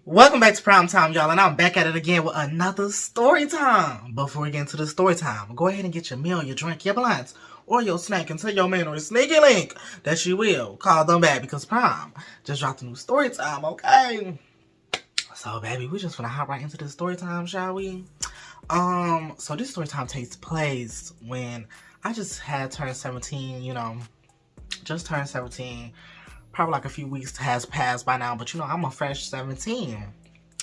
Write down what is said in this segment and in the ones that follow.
Welcome back to Prime Time, y'all, and I'm back at it again with another story time. Before we get into the story time, go ahead and get your meal, your drink, your blinds, or your snack, and tell your man or your sneaky link that you will call them back because Prime just dropped a new story time, okay? So, baby, we just gonna hop right into the story time, shall we? So this story time takes place when I just had turned 17, just turned 17. Probably like a few weeks has passed by now, but I'm a fresh 17.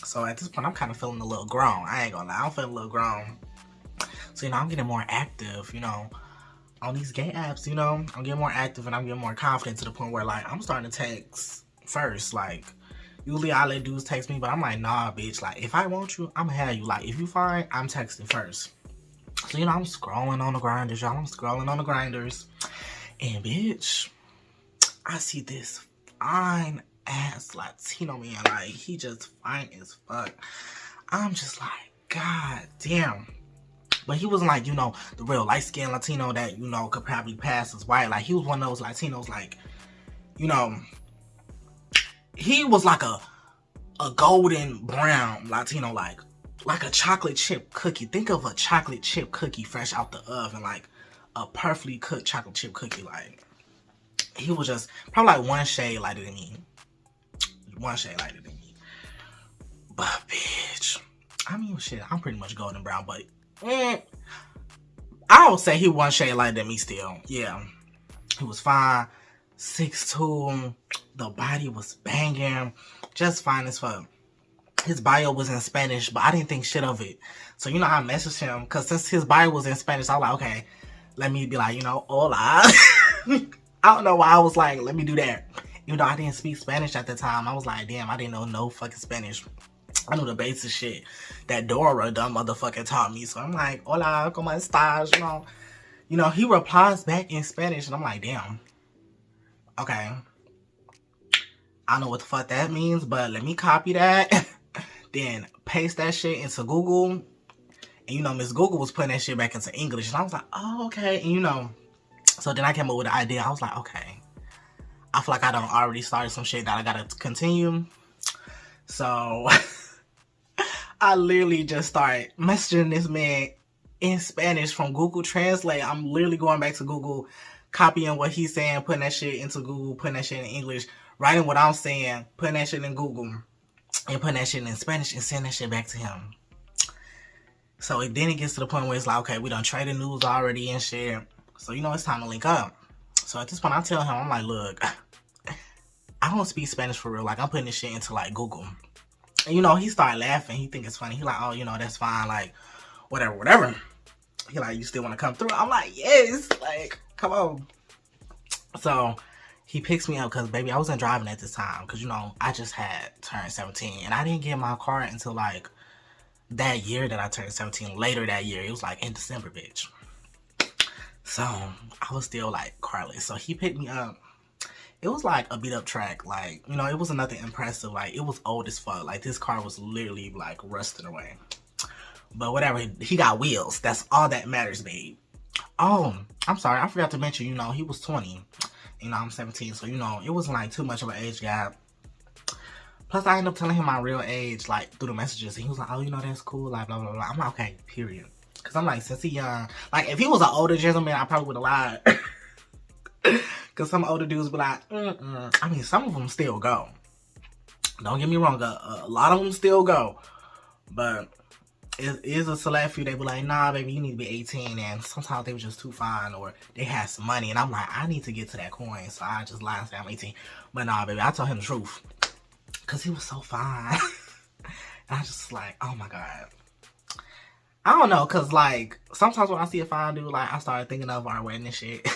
So at this point, I'm kind of feeling a little grown. I ain't gonna lie, I'm feeling a little grown. So, I'm getting more active, on these gay apps, I'm getting more active and I'm getting more confident to the point where, like, I'm starting to text first. Like, usually I let dudes text me, but I'm like, nah, bitch. Like, if I want you, I'm gonna have you. Like, if you fine, I'm texting first. So, I'm scrolling on the grinders, y'all. I'm scrolling on the grinders. And, bitch, I see this fine ass Latino man. Like, he just fine as fuck. I'm just like, God damn. But he wasn't like, the real light-skinned Latino that, could probably pass as white. Like, he was one of those Latinos, like, he was like a golden brown Latino, like a chocolate chip cookie. Think of a chocolate chip cookie fresh out the oven, like a perfectly cooked chocolate chip cookie. Like, he was just probably like one shade lighter than me. One shade lighter than me. But, bitch, I mean, shit, I'm pretty much golden brown, but I would say he one shade lighter than me still. Yeah. He was fine. 6'2". The body was banging. Just fine as fuck. His bio was in Spanish, but I didn't think shit of it. So, I messaged him, because since his bio was in Spanish, I was like, okay, let me be like, hola. I don't know why I was like, let me do that. Even though I didn't speak Spanish at the time, I was like, damn, I didn't know no fucking Spanish. I knew the basic shit that Dora, dumb motherfucker, taught me. So I'm like, hola, ¿cómo estás? He replies back in Spanish, and I'm like, damn. Okay. I don't know what the fuck that means, but let me copy that. Then paste that shit into Google. And, Miss Google was putting that shit back into English. And I was like, oh, okay. And, so then I came up with the idea. I was like, okay. I feel like I done already started some shit that I gotta continue. So I literally just started messaging this man in Spanish from Google Translate. I'm literally going back to Google, copying what he's saying, putting that shit into Google, putting that shit in English, writing what I'm saying, putting that shit in Google, and putting that shit in Spanish and sending that shit back to him. So then it gets to the point where it's like, okay, we done traded news already and shit. So, it's time to link up. So at this point, I tell him, I'm like, look, I don't speak Spanish for real. Like, I'm putting this shit into, like, Google. And, he started laughing. He think it's funny. He like, oh, that's fine. Like, whatever. He like, you still want to come through? I'm like, yes. Like, come on. So he picks me up because, baby, I wasn't driving at this time. Because, I just had turned 17. And I didn't get my car until, like, that year that I turned 17. Later that year. It was, like, in December, bitch. So I was still, like, carless. So he picked me up. It was like a beat up track. Like, it wasn't nothing impressive. Like, it was old as fuck. Like, this car was literally, like, rusted away. But whatever, he got wheels. That's all that matters, babe. Oh, I'm sorry. I forgot to mention, he was 20. I'm 17. So, it wasn't, like, too much of an age gap. Plus, I ended up telling him my real age, like, through the messages. And he was like, oh, that's cool. Like, blah, blah, blah. I'm like, okay, period. Because I'm like, since he young. Like, if he was an older gentleman, I probably would have lied. Because some older dudes be like, I mean, some of them still go. Don't get me wrong, a lot of them still go. But it is a select few. They be like, nah, baby, you need to be 18. And sometimes they were just too fine or they had some money. And I'm like, I need to get to that coin. So I just lied and say I'm 18. But nah, baby, I told him the truth. Because he was so fine. And I just like, oh my God. I don't know, because, like, sometimes when I see a fine dude, like, I started thinking of our wedding and shit.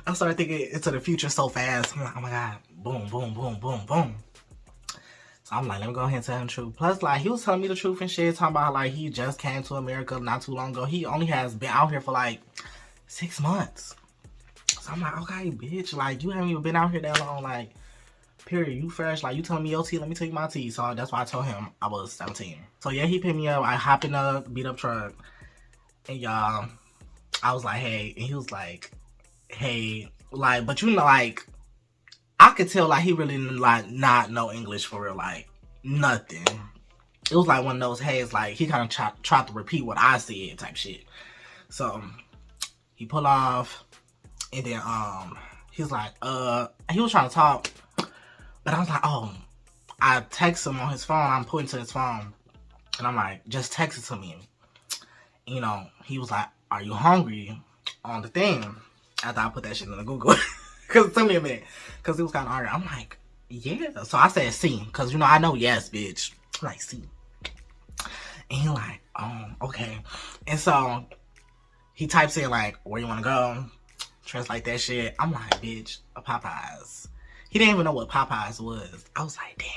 I started thinking into the future so fast. I'm like, oh my God, boom, boom, boom, boom, boom. So I'm like, let me go ahead and tell him the truth. Plus, like, he was telling me the truth and shit, talking about, like, he just came to America not too long ago. He only has been out here for, like, 6 months. So I'm like, okay, bitch, like, you haven't even been out here that long, like, period, you fresh, like, you telling me your tea, let me tell you my tea. So that's why I told him I was 17. So yeah, he picked me up, I hopped in a beat up truck, and y'all, I was like, hey, and he was like, hey, like, but like, I could tell like he really like not know English for real, like nothing. It was like one of those, hey, it's like he kind of tried to repeat what I said type shit. So he pulled off, and then he was like, he was trying to talk, but I was like, oh, I text him on his phone. I'm putting to his phone, and I'm like, just text it to me. You know, he was like, are you hungry on the thing? After I put that shit in the Google. Because it took me a minute. Because it was kind of hard. I'm like, yeah. So I said C. Because, you know, I know yes, bitch. I'm like, C. And he like, oh, okay. And so he types in like, where you want to go? Translate that shit. I'm like, bitch, a Popeyes. He didn't even know what Popeyes was. I was like, damn.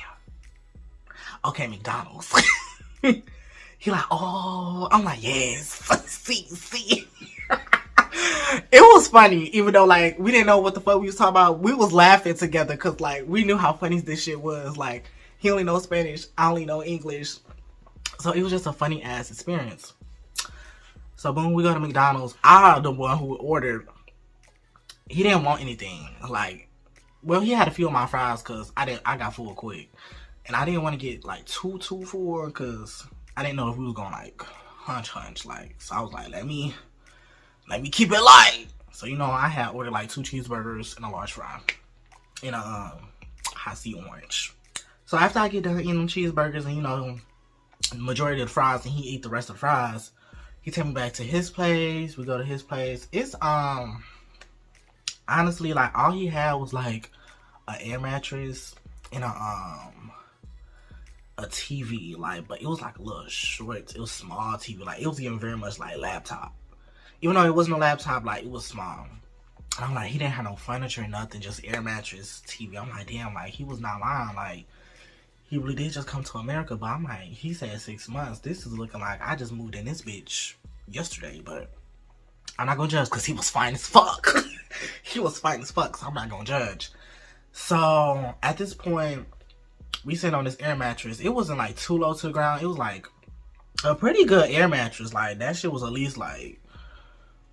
Okay, McDonald's. He like, oh, I'm like, yes, see. It was funny, even though, like, we didn't know what the fuck we was talking about. We was laughing together, because, like, we knew how funny this shit was. Like, he only knows Spanish, I only know English. So, it was just a funny-ass experience. So, boom, we go to McDonald's. I'm the one who ordered. He didn't want anything. Like, well, he had a few of my fries, because I got full quick. And I didn't want to get, like, too full, because I didn't know if we was going, like, hunch, like. So, I was like, let me keep it light. So, you know, I had ordered, like, 2 cheeseburgers and a large fry. And a hot C orange. So, after I get done eating them cheeseburgers and, you know, the majority of the fries, and he ate the rest of the fries, he took me back to his place. We go to his place. It's, honestly, like, all he had was, like, an air mattress and a TV, like, but it was like a little short, it was small TV, like, it was even very much like laptop. Even though it wasn't a laptop, like, it was small. And I'm like, he didn't have no furniture or nothing, just air mattress, TV. I'm like, damn, like, he was not lying, like, he really did just come to America, but I'm like, he said 6 months. This is looking like I just moved in this bitch yesterday, but I'm not gonna judge, because he was fine as fuck. He was fine as fuck, so I'm not gonna judge. So, at this point, we sit on this air mattress. It wasn't like too low to the ground. It was like a pretty good air mattress. Like, that shit was at least like,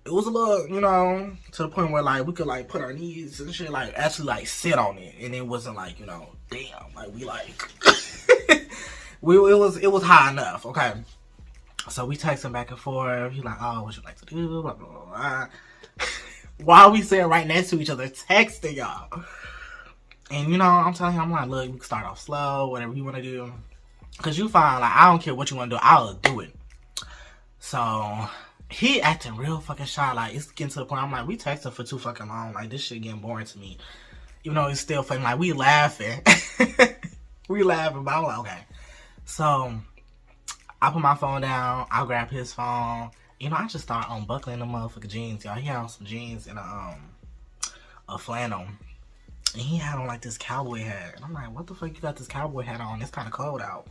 it was a little, you know, to the point where like we could like put our knees and shit, like actually like sit on it. And it wasn't like, you know, damn, like we like, it was high enough. Okay. So we texting back and forth. He's like, oh, what you like to do? Blah, blah, blah, blah. While we sitting right next to each other texting, y'all. And, you know, I'm telling him, I'm like, look, we can start off slow, whatever you want to do. Because you find, like, I don't care what you want to do, I'll do it. So, he acting real fucking shy. Like, it's getting to the point, I'm like, we texting for too fucking long. Like, this shit getting boring to me. Even though it's still funny. Like, we laughing. We laughing, but I'm like, okay. So, I put my phone down. I grab his phone. You know, I just start unbuckling the motherfucking jeans, y'all. He had on some jeans and a flannel. And he had on like this cowboy hat. And I'm like, what the fuck you got this cowboy hat on? It's kind of cold out.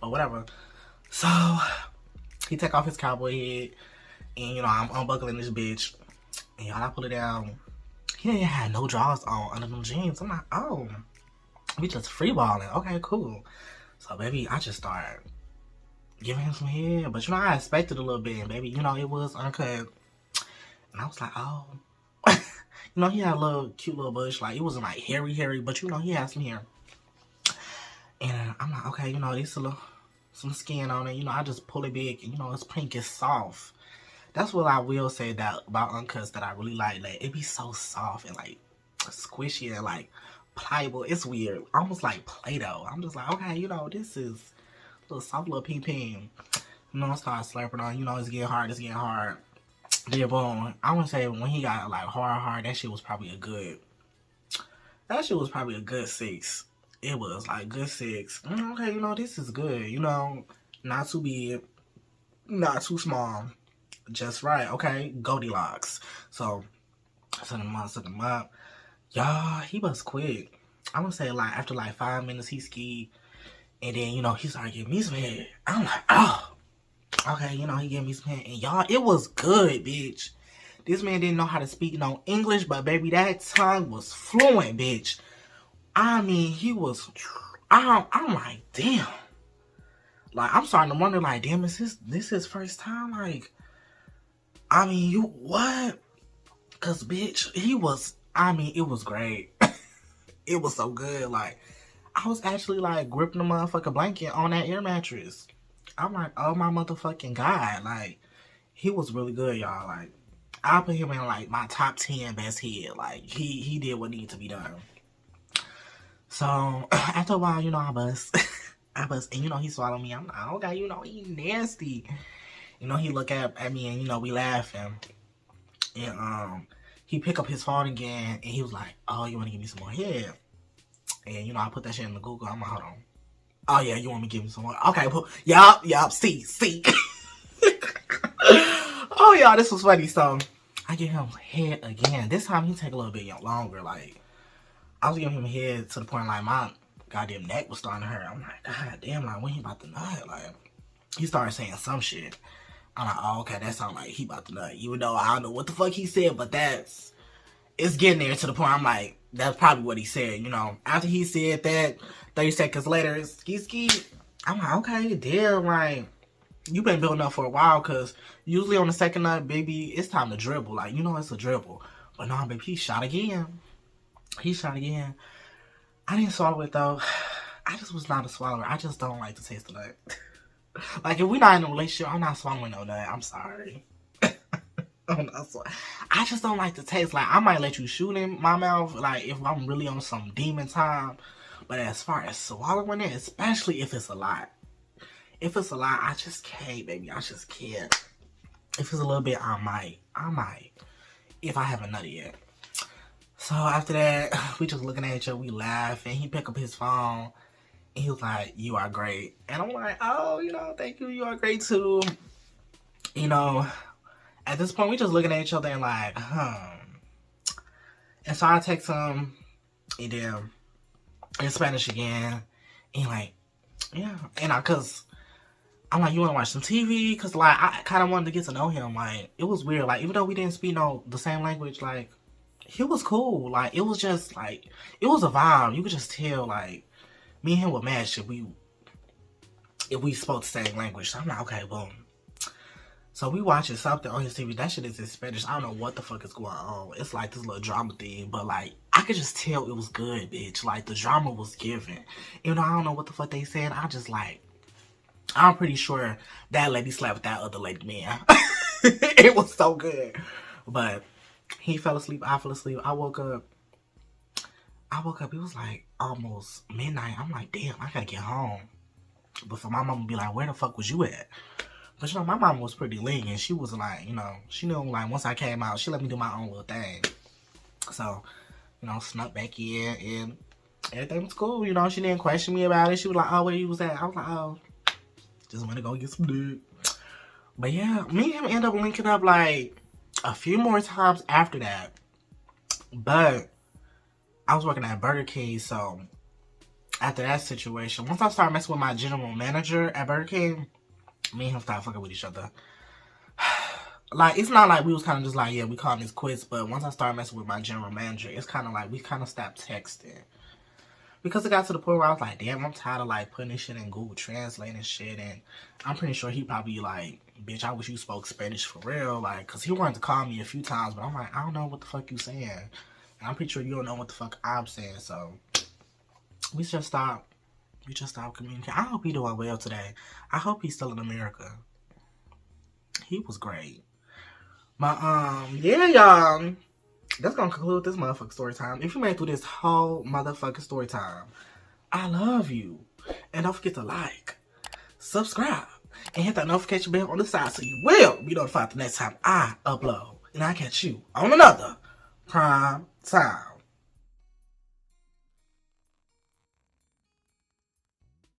But whatever. So, he take off his cowboy hat. And, you know, I'm unbuckling this bitch. And y'all, I pull it down. He didn't have no drawers on under them jeans. I'm like, oh. We just freeballing. Okay, cool. So, baby, I just started giving him some head. But, you know, I expected a little bit. And, baby, you know, it was uncut. And I was like, oh. You know, he had a little cute little bush. Like, it wasn't like hairy, but you know, he had some hair. And I'm like, okay, you know, there's some skin on it. You know, I just pull it big. And, you know, it's pink, it's soft. That's what I will say that about uncuts that I really like. Like, it be so soft and like squishy and like pliable. It's weird. Almost like Play-Doh. I'm just like, okay, you know, this is a little soft little ping. You know, I start slurping on. You know, it's getting hard. Yeah, boom. I want to say when he got like hard, that shit was probably a good 6. It was like good 6. Okay, you know, this is good. You know, not too big, not too small, just right. Okay, Goldilocks. So, set him up. Y'all, he was quick. I want to say like after like 5 minutes, he skied. And then, you know, he started giving me some head. I'm like, oh. Okay, you know, he gave me some head. And y'all, it was good, bitch. This man didn't know how to speak no English, but baby, that tongue was fluent, bitch. I mean, he was, I'm like, damn. Like, I'm starting to wonder, like, damn, is this his first time? Like, I mean, what? Because, bitch, it was great. It was so good. Like, I was actually like gripping the motherfucking blanket on that air mattress. I'm like, oh my motherfucking God. Like, he was really good, y'all. Like, I put him in like my top 10 best head. Like, he did what needed to be done. So after a while, you know, I bust. I bust, and you know, he swallowed me. I'm like, okay, you know, he nasty. You know, he look at me, and you know, we laughing. And he pick up his phone again, and he was like, oh, you want to give me some more head? And you know, I put that shit in the Google. I'm like, hold on. Oh yeah, you want me to give me some more? Okay, yup, see. Oh y'all, this was funny. So I give him head again. This time he take a little bit longer. Like, I was giving him head to the point like my goddamn neck was starting to hurt. I'm like, God damn, like when he about to nut? Like, he started saying some shit. I'm like, oh, okay, that sounds like he about to nut. Even though I don't know what the fuck he said, but it's getting there to the point I'm like, that's probably what he said, you know. After he said that, 30 seconds later, ski. I'm like, okay, damn, like, you been building up for a while, because usually on the second nut, baby, it's time to dribble. Like, you know it's a dribble. But no, baby, he shot again. I didn't swallow it, though. I just was not a swallower. I just don't like to taste the nut. Like, if we're not in a relationship, I'm not swallowing no nut. I'm sorry. I just don't like the taste. Like, I might let you shoot in my mouth, like, if I'm really on some demon time. But as far as swallowing it, especially if it's a lot. If it's a lot, I just can't, baby. I just can't. If it's a little bit, I might. If I haven't nutted yet. So after that, we just looking at each other, we laugh, and he pick up his phone, and he was like, you are great. And I'm like, oh, you know, thank you, you are great too. You know, at this point, we just looking at each other and like, And so I text him, and then in Spanish again, and like, yeah. And cause I'm like, you wanna watch some TV? Cause like, I kind of wanted to get to know him. Like, it was weird. Like, even though we didn't speak the same language, like, he was cool. Like, it was just like, it was a vibe. You could just tell, like, me and him would match if we spoke the same language. So I'm like, okay, boom. So we watching something on his TV. That shit is in Spanish. I don't know what the fuck is going on. It's like this little drama thing. But like, I could just tell it was good, bitch. Like, the drama was given. Even though I don't know what the fuck they said, I'm pretty sure that lady slept with that other lady, man. It was so good. But he fell asleep. I fell asleep. I woke up. It was like almost midnight. I'm like, damn, I gotta get home. But for my mom to be like, where the fuck was you at? But you know, my mom was pretty lenient. She was like, you know, she knew like once I came out, she let me do my own little thing. So, you know, snuck back in and everything was cool. You know, she didn't question me about it. She was like, oh, where you was at? I was like, oh, just want to go get some dick. But yeah, me and him end up linking up like a few more times after that. But I was working at Burger King, so after that situation, once I started messing with my general manager at Burger King, me and him started fucking with each other. Like, it's not like we was kind of just like, yeah, we calling this quits, but once I started messing with my general manager, it's kind of like we kind of stopped texting. Because it got to the point where I was like, damn, I'm tired of like putting this shit in Google Translate and shit, and I'm pretty sure he probably like, bitch, I wish you spoke Spanish for real, like, because he wanted to call me a few times, but I'm like, I don't know what the fuck you saying. And I'm pretty sure you don't know what the fuck I'm saying, so we just stopped communicating. I hope he's doing well today. I hope he's still in America. He was great. But, yeah, y'all. That's gonna conclude this motherfucking story time. If you made it through this whole motherfucking story time, I love you. And don't forget to like, subscribe, and hit that notification bell on the side so you will be notified the next time I upload. And I'll catch you on another Prime Time.